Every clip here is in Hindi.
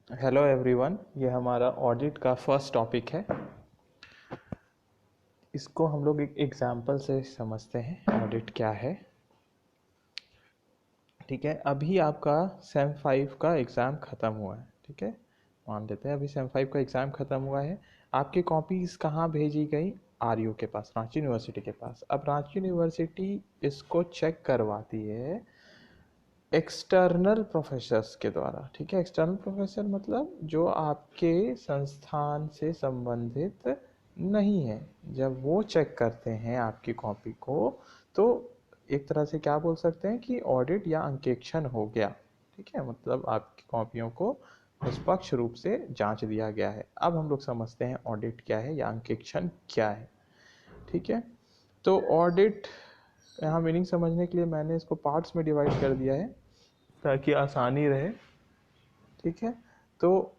हेलो एवरीवन, ये हमारा ऑडिट का फर्स्ट टॉपिक है। इसको हम लोग एक एग्जांपल से समझते हैं ऑडिट क्या है। ठीक है, अभी आपका सेम 5 का एग्ज़ाम ख़त्म हुआ है। ठीक है, मान लेते हैं अभी सेम 5 का एग्ज़ाम ख़त्म हुआ है। आपकी कॉपीज़ कहाँ भेजी गई? आरयू के पास, रांची यूनिवर्सिटी के पास। अब रांची यूनिवर्सिटी इसको चेक करवाती है एक्सटर्नल प्रोफेसर्स के द्वारा। ठीक है, एक्सटर्नल प्रोफेसर मतलब जो आपके संस्थान से संबंधित नहीं है। जब वो चेक करते हैं आपकी कॉपी को, तो एक तरह से क्या बोल सकते हैं कि ऑडिट या अंकेक्षण हो गया। ठीक है, मतलब आपकी कॉपियों को निष्पक्ष रूप से जांच दिया गया है। अब हम लोग समझते हैं ऑडिट क्या है या अंकेक्षण क्या है। ठीक है, तो ऑडिट यहाँ मीनिंग समझने के लिए मैंने इसको पार्ट्स में डिवाइड कर दिया है ताकि आसानी रहे। ठीक है, तो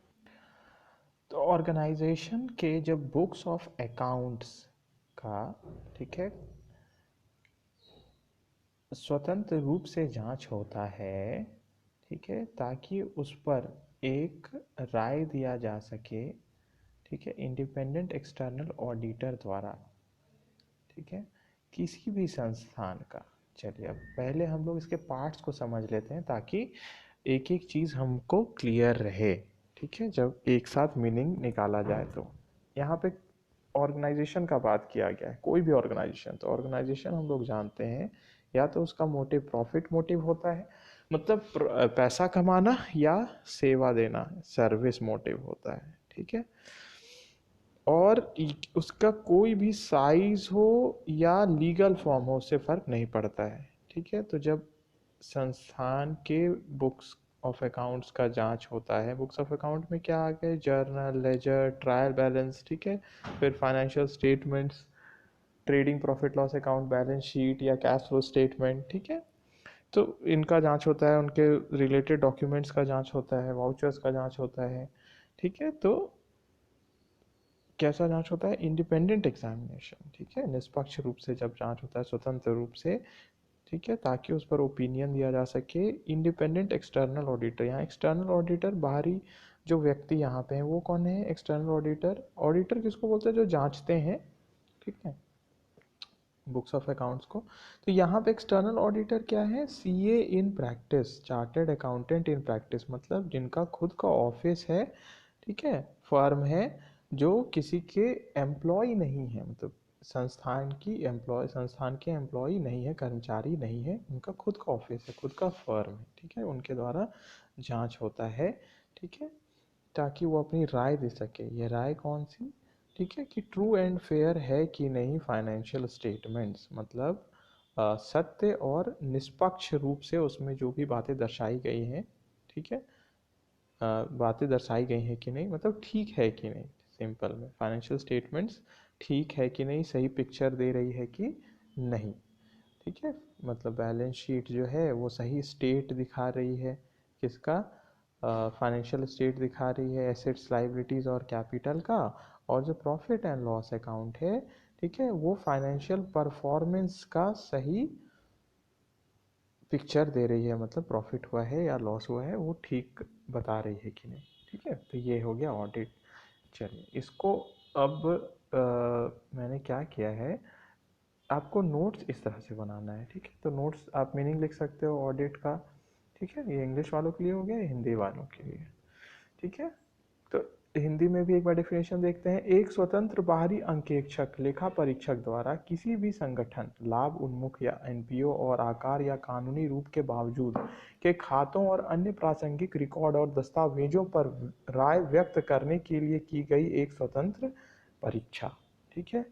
ऑर्गेनाइजेशन के जब बुक्स ऑफ अकाउंट्स का, ठीक है, स्वतंत्र रूप से जांच होता है। ठीक है, ताकि उस पर एक राय दिया जा सके। ठीक है, इंडिपेंडेंट एक्सटर्नल ऑडिटर द्वारा। ठीक है, किसी भी संस्थान का। चलिए, अब पहले हम लोग इसके पार्ट्स को समझ लेते हैं ताकि एक एक चीज़ हमको क्लियर रहे। ठीक है, जब एक साथ मीनिंग निकाला जाए तो यहाँ पे ऑर्गेनाइजेशन का बात किया गया है। कोई भी ऑर्गेनाइजेशन, तो ऑर्गेनाइजेशन हम लोग जानते हैं या तो उसका मोटिव प्रॉफिट मोटिव होता है, मतलब पैसा कमाना, या सेवा देना, सर्विस मोटिव होता है। ठीक है, और उसका कोई भी साइज हो या लीगल फॉर्म हो, उससे फ़र्क नहीं पड़ता है। ठीक है, तो जब संस्थान के बुक्स ऑफ अकाउंट्स का जांच होता है, बुक्स ऑफ अकाउंट में क्या आ गए? Journal, ledger, trial balance. ठीक है, फिर financial statements, trading profit loss account, balance sheet या कैश फ्लो स्टेटमेंट। ठीक है, तो इनका जांच होता है, उनके रिलेटेड डॉक्यूमेंट्स का जांच होता है, वाउचर्स का जांच होता है। ठीक है, तो कैसा जांच होता है? Independent examination. ठीक है, निष्पक्ष रूप से जब जांच होता है, स्वतंत्र रूप से। ठीक है, ताकि उस पर ओपिनियन दिया जा सके। इंडिपेंडेंट एक्सटर्नल ऑडिटर, यहाँ एक्सटर्नल ऑडिटर बाहरी जो व्यक्ति यहाँ पे हैं वो कौन है? External auditor. ऑडिटर किसको बोलते हैं? जो जांचते हैं। ठीक है, बुक्स ऑफ अकाउंट्स को। तो यहाँ पे एक्सटर्नल ऑडिटर क्या है? CA in practice, chartered accountant in practice, मतलब जिनका खुद का ऑफिस है। ठीक है, फर्म है, जो किसी के एम्प्लॉय नहीं है, मतलब संस्थान के एम्प्लॉय नहीं है, कर्मचारी नहीं है, उनका खुद का ऑफिस है, खुद का फर्म है। ठीक है, उनके द्वारा जांच होता है। ठीक है, ताकि वो अपनी राय दे सके। ये राय कौन सी? ठीक है, कि ट्रू एंड फेयर है कि नहीं फाइनेंशियल स्टेटमेंट्स, मतलब सत्य और निष्पक्ष रूप से उसमें जो भी बातें दर्शाई गई हैं। ठीक है, बातें दर्शाई गई हैं कि नहीं, मतलब ठीक है कि नहीं। सिंपल में फाइनेंशियल स्टेटमेंट्स ठीक है कि नहीं, सही पिक्चर दे रही है कि नहीं। ठीक है, मतलब बैलेंस शीट जो है वो सही स्टेट दिखा रही है। किसका? फाइनेंशियल स्टेट दिखा रही है, एसेट्स, लाइबिलिटीज़ और कैपिटल का। और जो प्रॉफिट एंड लॉस अकाउंट है, ठीक है, वो फाइनेंशियल परफॉर्मेंस का सही पिक्चर दे रही है, मतलब प्रॉफिट हुआ है या लॉस हुआ है वो ठीक बता रही है कि नहीं। ठीक है, तो ये हो गया ऑडिट। चलिए, इसको अब मैंने क्या किया है, आपको नोट्स इस तरह से बनाना है। ठीक है, तो नोट्स आप मीनिंग लिख सकते हो ऑडिट का। ठीक है, ये इंग्लिश वालों के लिए हो गया, हिंदी वालों के लिए। ठीक है, तो हिंदी में भी एक बार डेफिनेशन देखते हैं। एक स्वतंत्र बाहरी अंकेक्षक लेखा परीक्षक द्वारा किसी भी संगठन, लाभ उन्मुख या एनपीओ और आकार या कानूनी रूप के बावजूद के खातों और अन्य प्रासंगिक रिकॉर्ड और दस्तावेजों पर राय व्यक्त करने के लिए की गई एक स्वतंत्र परीक्षा। ठीक है,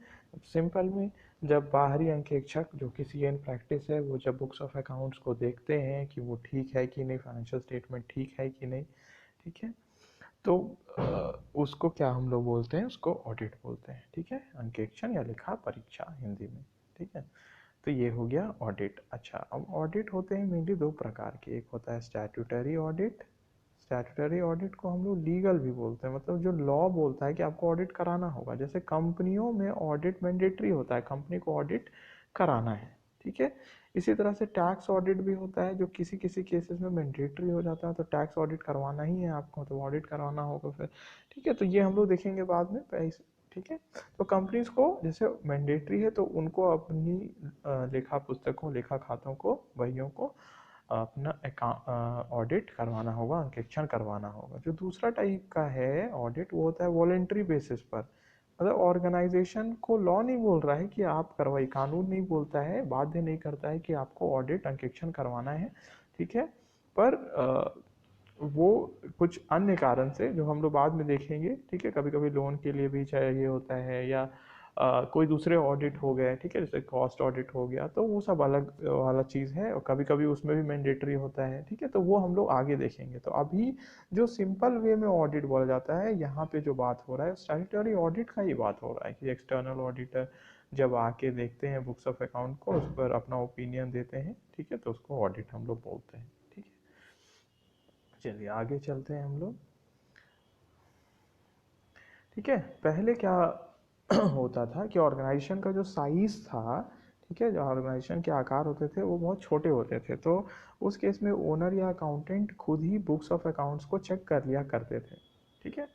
सिंपल में जब बाहरी अंकेक्षक जो कि सी एन प्रैक्टिस है, वो जब बुक्स ऑफ अकाउंट्स को देखते हैं कि वो ठीक है कि नहीं, फाइनेंशियल स्टेटमेंट ठीक है कि नहीं। ठीक है, तो उसको क्या हम लोग बोलते हैं? उसको ऑडिट बोलते हैं। ठीक है, अंकेक्षण या लेखा परीक्षा हिंदी में। ठीक है, तो ये हो गया ऑडिट। अच्छा, अब ऑडिट होते हैं मेनली दो प्रकार के। एक होता है स्टैट्यूटरी ऑडिट। स्टैट्यूटरी ऑडिट को हम लोग लीगल भी बोलते हैं, मतलब जो लॉ बोलता है कि आपको ऑडिट कराना होगा। जैसे कंपनियों में ऑडिट मैंडेटरी होता है, कंपनी को ऑडिट कराना है। ठीक है, इसी तरह से टैक्स ऑडिट भी होता है, जो किसी किसी केसेस में मैंडेटरी हो जाता है, तो टैक्स ऑडिट करवाना ही है आपको, तो ऑडिट करवाना होगा फिर। ठीक है, तो ये हम लोग देखेंगे बाद में पैसे। ठीक है, तो कंपनीज को जैसे मैंडेटरी है तो उनको अपनी लेखा पुस्तकों, लेखा खातों को, बहियों को अपना ऑडिट करवाना होगा, अंकेक्षण करवाना होगा। जो दूसरा टाइप का है ऑडिट, वो होता है वॉलेंट्री बेसिस पर। मतलब ऑर्गेनाइजेशन को लॉ नहीं बोल रहा है कि आप करवाइए, कानून नहीं बोलता है, बाध्य नहीं करता है कि आपको ऑडिट, अंकेक्षण करवाना है। ठीक है, पर वो कुछ अन्य कारण से, जो हम लोग बाद में देखेंगे, ठीक है, कभी कभी लोन के लिए भी चाहिए होता है, या कोई दूसरे ऑडिट हो गए, ठीक है, जैसे कॉस्ट ऑडिट हो गया, तो वो सब अलग वाला चीज़ है, और कभी कभी उसमें भी मैंडेटरी होता है। ठीक है, तो वो हम लोग आगे देखेंगे। तो अभी जो सिंपल वे में ऑडिट बोला जाता है, यहाँ पे जो बात हो रहा है स्टैट्यूटरी ऑडिट का ही बात हो रहा है, कि एक्सटर्नल ऑडिटर जब आके देखते हैं बुक्स ऑफ अकाउंट को, उस पर अपना ओपिनियन देते हैं, ठीक है, तो उसको ऑडिट हम लोग बोलते हैं। ठीक है, चलिए आगे चलते हैं हम लोग। ठीक है, पहले क्या होता था कि ऑर्गेनाइजेशन का जो साइज था, ठीक है, जो ऑर्गेनाइजेशन के आकार होते थे वो बहुत छोटे होते थे, तो उस केस में ओनर या अकाउंटेंट खुद ही बुक्स ऑफ अकाउंट्स को चेक कर लिया करते थे। ठीक है,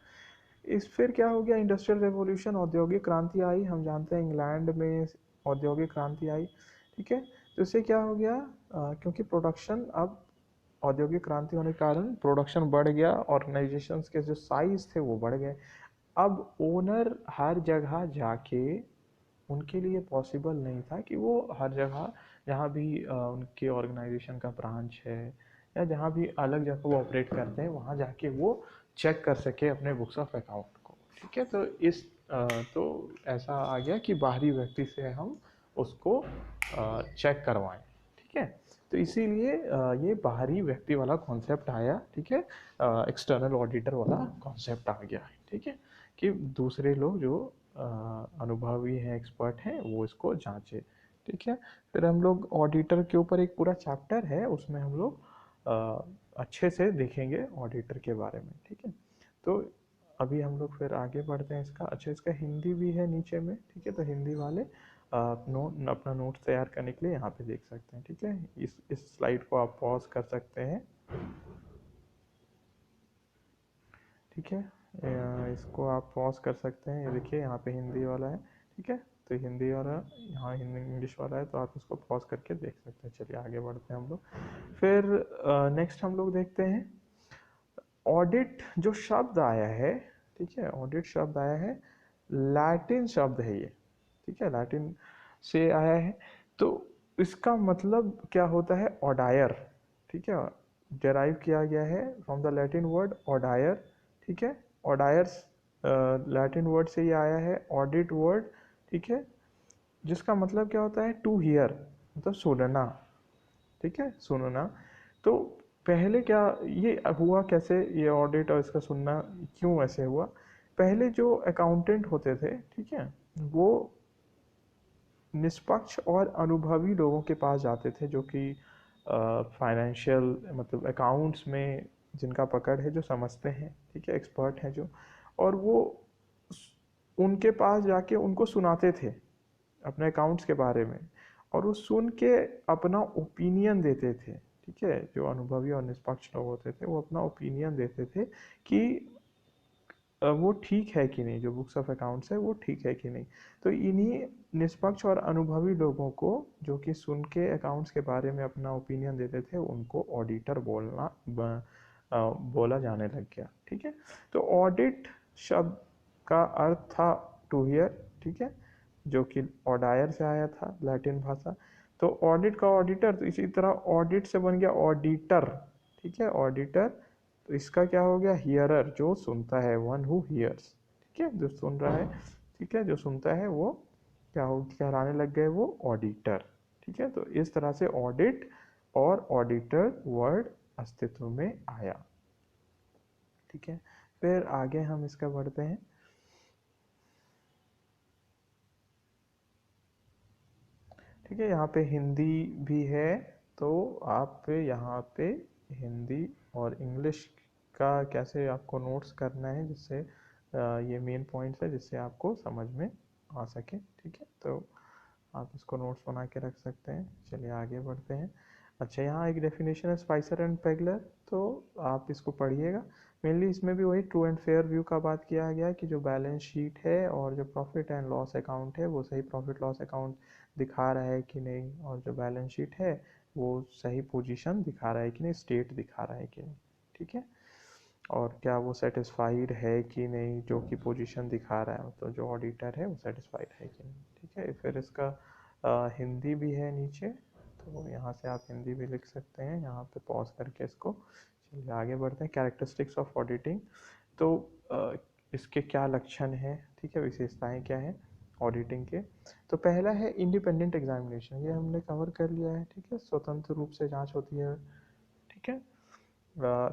इस फिर क्या हो गया, इंडस्ट्रियल रेवोल्यूशन, औद्योगिक क्रांति आई। हम जानते हैं इंग्लैंड में औद्योगिक क्रांति आई। ठीक है, तो इससे क्या हो गया, क्योंकि प्रोडक्शन, अब औद्योगिक क्रांति होने के कारण प्रोडक्शन बढ़ गया, ऑर्गेनाइजेशंस के जो साइज थे वो बढ़ गए। अब ओनर हर जगह जाके, उनके लिए पॉसिबल नहीं था कि वो हर जगह, जहाँ भी उनके ऑर्गेनाइजेशन का ब्रांच है, या जहाँ भी अलग जगह वो ऑपरेट करते हैं, वहाँ जाके वो चेक कर सके अपने बुक्स ऑफ अकाउंट को। ठीक है, तो तो ऐसा आ गया कि बाहरी व्यक्ति से हम उसको चेक करवाएं। ठीक है, तो इसीलिए ये बाहरी व्यक्ति वाला कॉन्सेप्ट आया। ठीक है, एक्सटर्नल ऑडिटर वाला कॉन्सेप्ट आ गया। ठीक है, कि दूसरे लोग जो अनुभवी हैं, एक्सपर्ट हैं, वो इसको जांचे। ठीक है, फिर हम लोग ऑडिटर के ऊपर एक पूरा चैप्टर है, उसमें हम लोग अच्छे से देखेंगे ऑडिटर के बारे में। ठीक है, तो अभी हम लोग फिर आगे बढ़ते हैं इसका। अच्छा, इसका हिंदी भी है नीचे में। ठीक है, तो हिंदी वाले अपना नोट्स तैयार करने के लिए यहाँ पे देख सकते हैं। ठीक है, इस स्लाइड को आप पॉज कर सकते हैं। ठीक है, इसको आप पॉज कर सकते हैं। ये देखिए यहाँ पे हिंदी वाला है। ठीक है, तो हिंदी वाला, यहाँ हिंदी इंग्लिश वाला है, तो आप इसको पॉज करके देख सकते हैं। चलिए आगे बढ़ते हैं हम लोग। फिर नेक्स्ट हम लोग देखते हैं ऑडिट जो शब्द आया है। ठीक है, ऑडिट शब्द आया है, लैटिन शब्द है ये। ठीक है, लैटिन से आया है, तो इसका मतलब क्या होता है, ऑडायर। ठीक है, डेराइव किया गया है फ्रॉम द लैटिन वर्ड ऑडायर। ठीक है, ऑडायर्स लैटिन वर्ड से ये आया है, ऑडिट वर्ड। ठीक है, जिसका मतलब क्या होता है, टू हियर, मतलब सुनना। ठीक है, सुनना। तो पहले क्या, ये हुआ कैसे, ये ऑडिट और इसका सुनना क्यों ऐसे हुआ। पहले जो अकाउंटेंट होते थे, ठीक है, वो निष्पक्ष और अनुभवी लोगों के पास जाते थे, जो कि फाइनेंशियल, मतलब अकाउंट्स में जिनका पकड़ है, जो समझते हैं, ठीक है, एक्सपर्ट हैं जो, और वो उनके पास जाके उनको सुनाते थे अपने अकाउंट्स के बारे में, और वो सुन के अपना ओपिनियन देते थे। ठीक है, जो अनुभवी और निष्पक्ष लोग होते थे वो अपना ओपिनियन देते थे कि वो ठीक है कि नहीं, जो बुक्स ऑफ अकाउंट्स है वो ठीक है कि नहीं। तो इन्हीं निष्पक्ष और अनुभवी लोगों को, जो कि सुन के अकाउंट्स के बारे में अपना ओपिनियन देते थे, उनको ऑडिटर बोला जाने लग गया। ठीक है, तो ऑडिट शब्द का अर्थ था टू हियर। ठीक है, जो कि ऑडायर से आया था, लैटिन भाषा। तो ऑडिट का ऑडिटर, तो इसी तरह ऑडिट से बन गया ऑडिटर। ठीक है, ऑडिटर, तो इसका क्या हो गया, हियरर, जो सुनता है, वन हु हियर्स। ठीक है, जो सुन रहा है, ठीक है, जो सुनता है, वो क्या हो, कहलाने लग गए वो ऑडिटर। ठीक है, तो इस तरह से ऑडिट और ऑडिटर वर्ड अस्तित्व में आया। ठीक है, फिर आगे हम इसका बढ़ते हैं। ठीक है, यहाँ पे हिंदी भी है, तो आप यहाँ पे हिंदी और इंग्लिश का कैसे आपको नोट्स करना है, जिससे ये मेन पॉइंट्स है, जिससे आपको समझ में आ सके। ठीक है, तो आप इसको नोट्स बना के रख सकते हैं। चलिए आगे बढ़ते हैं। अच्छा, यहाँ एक डेफिनेशन है स्पाइसर एंड पेगलर, तो आप इसको पढ़िएगा। मेनली इसमें भी वही ट्रू एंड फेयर व्यू का बात किया गया कि जो बैलेंस शीट है और जो प्रॉफिट एंड लॉस अकाउंट है वो सही प्रॉफिट लॉस अकाउंट दिखा रहा है कि नहीं, और जो बैलेंस शीट है वो सही पोजीशन दिखा रहा है कि नहीं, स्टेट दिखा रहा है कि नहीं। ठीक है, और क्या वो सेटिस्फाइड है कि नहीं, जो कि पोजीशन दिखा रहा है, तो जो ऑडिटर है वो सेटिस्फाइड है कि नहीं। ठीक है, फिर इसका हिंदी भी है नीचे, तो यहाँ से आप हिंदी भी लिख सकते हैं, यहाँ पे पॉज करके इसको। चलिए आगे बढ़ते हैं। कैरेक्टरिस्टिक्स ऑफ ऑडिटिंग, तो इसके क्या लक्षण हैं, ठीक है, विशेषताएं क्या हैं ऑडिटिंग के। तो पहला है इंडिपेंडेंट एग्जामिनेशन, ये हमने कवर कर लिया है। ठीक है, स्वतंत्र रूप से जांच होती है। ठीक है,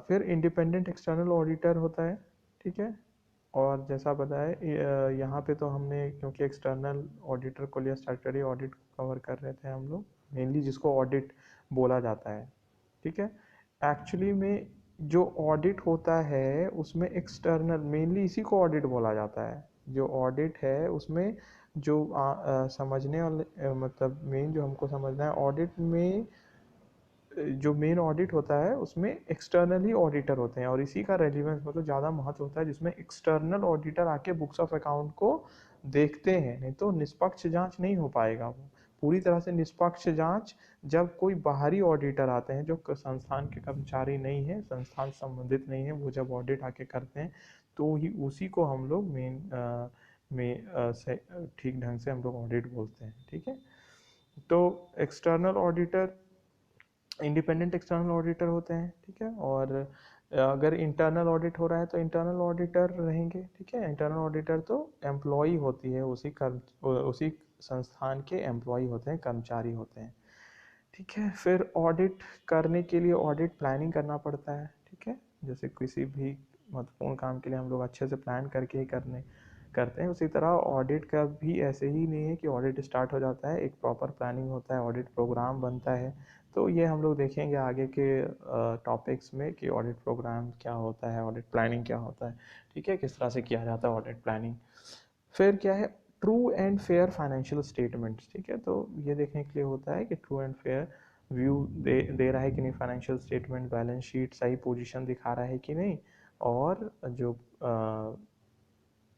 फिर इंडिपेंडेंट एक्सटर्नल ऑडिटर होता है। ठीक है, और जैसा बताया यहाँ पे तो हमने, क्योंकि एक्सटर्नल ऑडिटर को लिया, स्टैट्यूटरी ऑडिट कवर कर रहे थे हम लोग मेनली, जिसको ऑडिट बोला जाता है। ठीक है, एक्चुअली में जो ऑडिट होता है उसमें एक्सटर्नल, मेनली इसी को ऑडिट बोला जाता है। जो ऑडिट है उसमें जो समझने वाले मतलब मेन जो हमको समझना है ऑडिट में, जो मेन ऑडिट होता है उसमें एक्सटर्नल ही ऑडिटर होते हैं, और इसी का रेलिवेंस मतलब ज़्यादा महत्व होता है, जिसमें एक्सटर्नल ऑडिटर आके बुक्स ऑफ अकाउंट को देखते हैं। नहीं तो निष्पक्ष जांच नहीं हो पाएगा। वो पूरी तरह से निष्पक्ष जांच जब कोई बाहरी ऑडिटर आते हैं जो संस्थान के कर्मचारी नहीं है, संस्थान संबंधित नहीं है, वो जब ऑडिट आके करते हैं तो ही उसी को हम लोग मेन में ठीक ढंग से हम लोग ऑडिट बोलते हैं। ठीक है, तो external auditor independent external auditor होते हैं। ठीक है, और अगर इंटरनल ऑडिट हो रहा है तो इंटरनल ऑडिटर रहेंगे। ठीक है, इंटरनल ऑडिटर तो एम्प्लॉय होती है, उसी संस्थान के एम्प्लॉय होते हैं, कर्मचारी होते हैं। ठीक है, फिर ऑडिट करने के लिए ऑडिट प्लानिंग करना पड़ता है। ठीक है, जैसे किसी भी महत्वपूर्ण काम के लिए हम लोग अच्छे से प्लान करके ही करते हैं, उसी तरह ऑडिट का भी ऐसे ही नहीं है कि ऑडिट स्टार्ट हो जाता है, एक प्रॉपर प्लानिंग होता है, ऑडिट प्रोग्राम बनता है। तो ये हम लोग देखेंगे आगे के टॉपिक्स में कि ऑडिट प्रोग्राम क्या होता है, ऑडिट प्लानिंग क्या होता है। ठीक है, किस तरह से किया जाता है ऑडिट प्लानिंग। फिर क्या है, true and fair financial statements. ठीक है, तो ये देखने के लिए होता है कि ट्रू एंड फेयर व्यू दे रहा है कि नहीं, फाइनेंशियल स्टेटमेंट बैलेंस शीट सही पोजीशन दिखा रहा है कि नहीं, और जो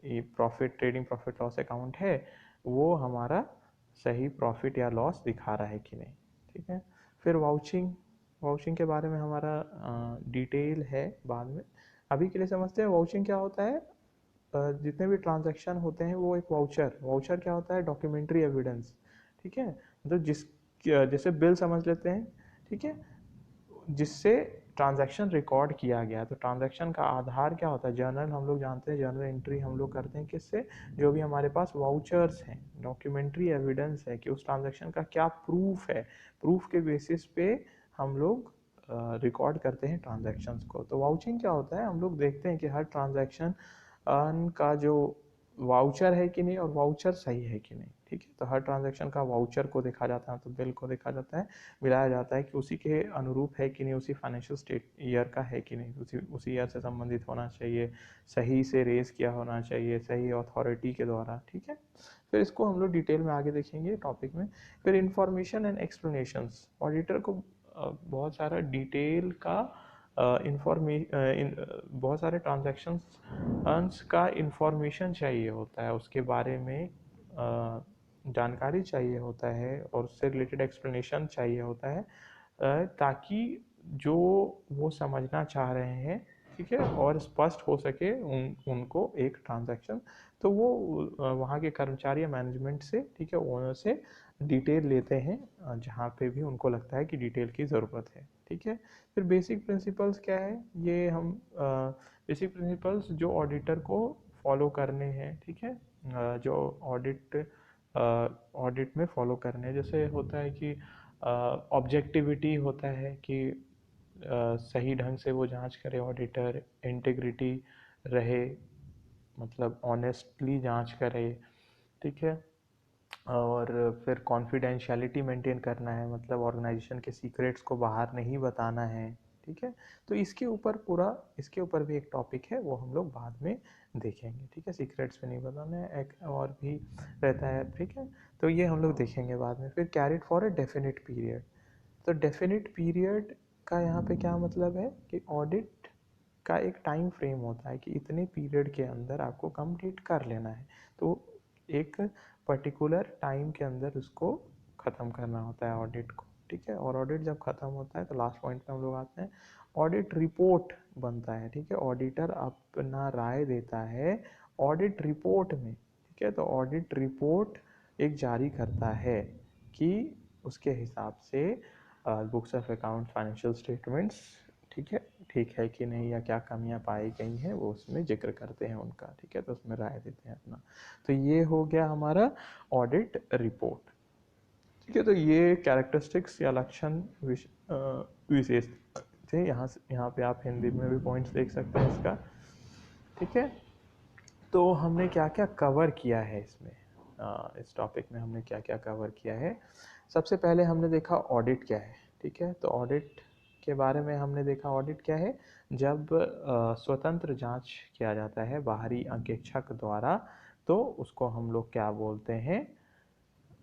ये profit trading profit loss account है वो हमारा सही प्रॉफिट या लॉस दिखा रहा है कि नहीं। ठीक है, फिर वाउचिंग, वाउचिंग के बारे में हमारा डिटेल है बाद में। अभी के लिए समझते हैं वाउचिंग क्या होता है। जितने भी ट्रांजैक्शन होते हैं वो एक वाउचर, वाउचर क्या होता है, डॉक्यूमेंट्री एविडेंस। ठीक है, मतलब जैसे बिल समझ लेते हैं। ठीक है, जिससे ट्रांजैक्शन रिकॉर्ड किया गया, तो ट्रांजैक्शन का आधार क्या होता है, जर्नल हम लोग जानते हैं, जर्नल एंट्री हम लोग करते हैं किससे, जो भी हमारे पास वाउचर्स हैं, डॉक्यूमेंट्री एविडेंस है कि उस ट्रांजैक्शन का क्या प्रूफ है, प्रूफ के बेसिस पे हम लोग रिकॉर्ड करते हैं ट्रांजैक्शंस को। तो वाउचिंग क्या होता है, हम लोग देखते हैं कि हर ट्रांजैक्शन का जो वाउचर है कि नहीं, और वाउचर सही है कि नहीं। ठीक है, तो हर ट्रांजैक्शन का वाउचर को देखा जाता है, तो बिल को देखा जाता है, मिलाया जाता है कि उसी के अनुरूप है कि नहीं, उसी फाइनेंशियल स्टेट ईयर का है कि नहीं, उसी ईयर से संबंधित होना चाहिए, सही से रेज किया होना चाहिए, सही अथॉरिटी के द्वारा। ठीक है, फिर इसको हम लोग डिटेल में आगे देखेंगे टॉपिक में। फिर इंफॉर्मेशन एंड एक्सप्लेनेशंस, ऑडिटर को बहुत सारा डिटेल का बहुत सारे ट्रांजैक्शंस का इंफॉर्मेशन चाहिए होता है, उसके बारे में जानकारी चाहिए होता है, और उससे रिलेटेड एक्सप्लेनेशन चाहिए होता है, ताकि जो वो समझना चाह रहे हैं, ठीक है, और स्पष्ट हो सके उनको एक ट्रांजैक्शन, तो वो वहाँ के कर्मचारी या मैनेजमेंट से, ठीक है, ओनर से डिटेल लेते हैं जहाँ पे भी उनको लगता है कि डिटेल की ज़रूरत है। ठीक है, फिर बेसिक प्रिंसिपल्स क्या है, ये हम बेसिक प्रिंसिपल्स जो ऑडिटर को फॉलो करने हैं। ठीक है, जो ऑडिट में फॉलो करने हैं, जैसे होता है कि ऑब्जेक्टिविटी होता है कि सही ढंग से वो जांच करे ऑडिटर, इंटीग्रिटी रहे, मतलब ऑनेस्टली जांच करे। ठीक है, और फिर कॉन्फिडेंशियलिटी मेंटेन करना है, मतलब ऑर्गेनाइजेशन के सीक्रेट्स को बाहर नहीं बताना है। ठीक है। तो इसके ऊपर भी एक टॉपिक है, वो हम लोग बाद में देखेंगे, ठीक है। सीक्रेट्स में नहीं बताना है, एक और भी रहता है, ठीक है। तो ये हम लोग देखेंगे बाद में। फिर carried for a definite period. तो डेफिनिट पीरियड का यहाँ पे क्या मतलब है कि ऑडिट का एक टाइम फ्रेम होता है कि इतने पीरियड के अंदर आपको कंप्लीट कर लेना है। तो एक पर्टिकुलर टाइम के अंदर उसको ख़त्म करना होता है ऑडिट को, ठीक है। और ऑडिट जब ख़त्म होता है तो लास्ट पॉइंट पे हम लोग आते हैं, ऑडिट रिपोर्ट बनता है, ठीक है। ऑडिटर अपना राय देता है ऑडिट रिपोर्ट में, ठीक है। तो ऑडिट रिपोर्ट एक जारी करता है कि उसके हिसाब से books of account, financial statements, ठीक है कि नहीं, या क्या कमियां पाई गई हैं वो उसमें जिक्र करते हैं उनका, ठीक है। तो उसमें राय देते हैं अपना। तो ये हो गया हमारा ऑडिट रिपोर्ट, ठीक है। तो ये कैरेक्टरिस्टिक्स या लक्षण विशेष थे। यहाँ पे आप हिंदी में भी पॉइंट्स देख सकते हैं इसका, ठीक है। तो हमने क्या क्या कवर किया है इसमें, इस टॉपिक में हमने क्या क्या कवर किया है। सबसे पहले हमने देखा ऑडिट क्या है, ठीक है। तो ऑडिट के बारे में हमने देखा, ऑडिट क्या है, जब स्वतंत्र जांच किया जाता है बाहरी अंकेक्षक द्वारा, तो उसको हम लोग क्या बोलते हैं,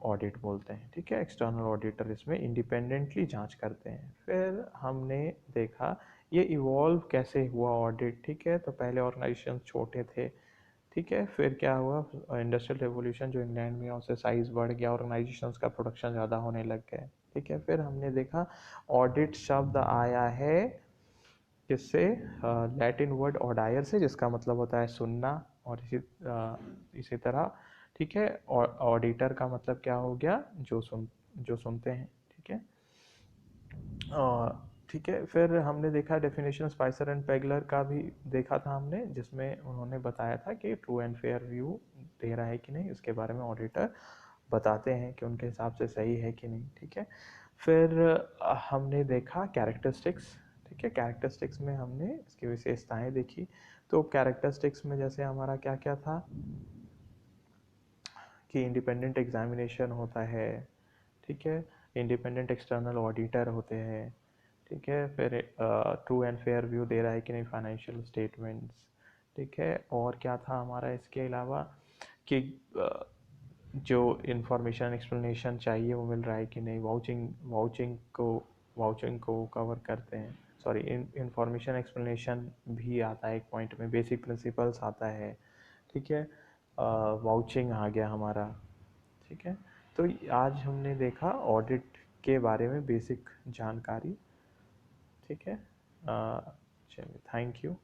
ऑडिट बोलते हैं, ठीक है। एक्सटर्नल ऑडिटर इसमें इंडिपेंडेंटली जांच करते हैं। फिर हमने देखा ये इवॉल्व कैसे हुआ ऑडिट, ठीक है। तो पहले ऑर्गेनाइजेशन छोटे थे, ठीक है। फिर क्या हुआ, इंडस्ट्रियल रेवोल्यूशन जो इंग्लैंड में, उससे साइज़ बढ़ गया, ऑर्गेनाइजेशंस का प्रोडक्शन ज़्यादा होने लग गया, ठीक है। फिर हमने देखा ऑडिट शब्द आया है किससे, लैटिन वर्ड ऑडायर से, जिसका मतलब होता है सुनना, और इसी तरह, ठीक है। और ऑडिटर का मतलब क्या हो गया, जो सुनते हैं, ठीक है। ठीक है। फिर हमने देखा डेफिनेशन स्पाइसर एंड पेगलर का भी देखा था हमने, जिसमें उन्होंने बताया था कि ट्रू एंड फेयर व्यू दे रहा है कि नहीं, उसके बारे में ऑडिटर बताते हैं कि उनके हिसाब से सही है कि नहीं, ठीक है। फिर हमने देखा कैरेक्टरिस्टिक्स, ठीक है। कैरेक्टरिस्टिक्स में हमने इसकी विशेषताएं देखी। तो कैरेक्टरिस्टिक्स में जैसे हमारा क्या क्या था कि इंडिपेंडेंट एग्जामिनेशन होता है, ठीक है। इंडिपेंडेंट एक्सटर्नल ऑडिटर होते हैं, ठीक है। फिर ट्रू एंड फेयर व्यू दे रहा है कि नहीं फाइनेंशियल स्टेटमेंट्स, ठीक है। और क्या था हमारा इसके अलावा कि जो इंफॉर्मेशन एक्सप्लेनेशन चाहिए वो मिल रहा है कि नहीं, वाउचिंग को कवर करते हैं, सॉरी, इंफॉर्मेशन एक्सप्लेनेशन भी आता है एक पॉइंट में, बेसिक प्रिंसिपल्स आता है, ठीक है। वाउचिंग आ गया हमारा, ठीक है। तो आज हमने देखा ऑडिट के बारे में बेसिक जानकारी, ठीक है। चलिए, थैंक यू।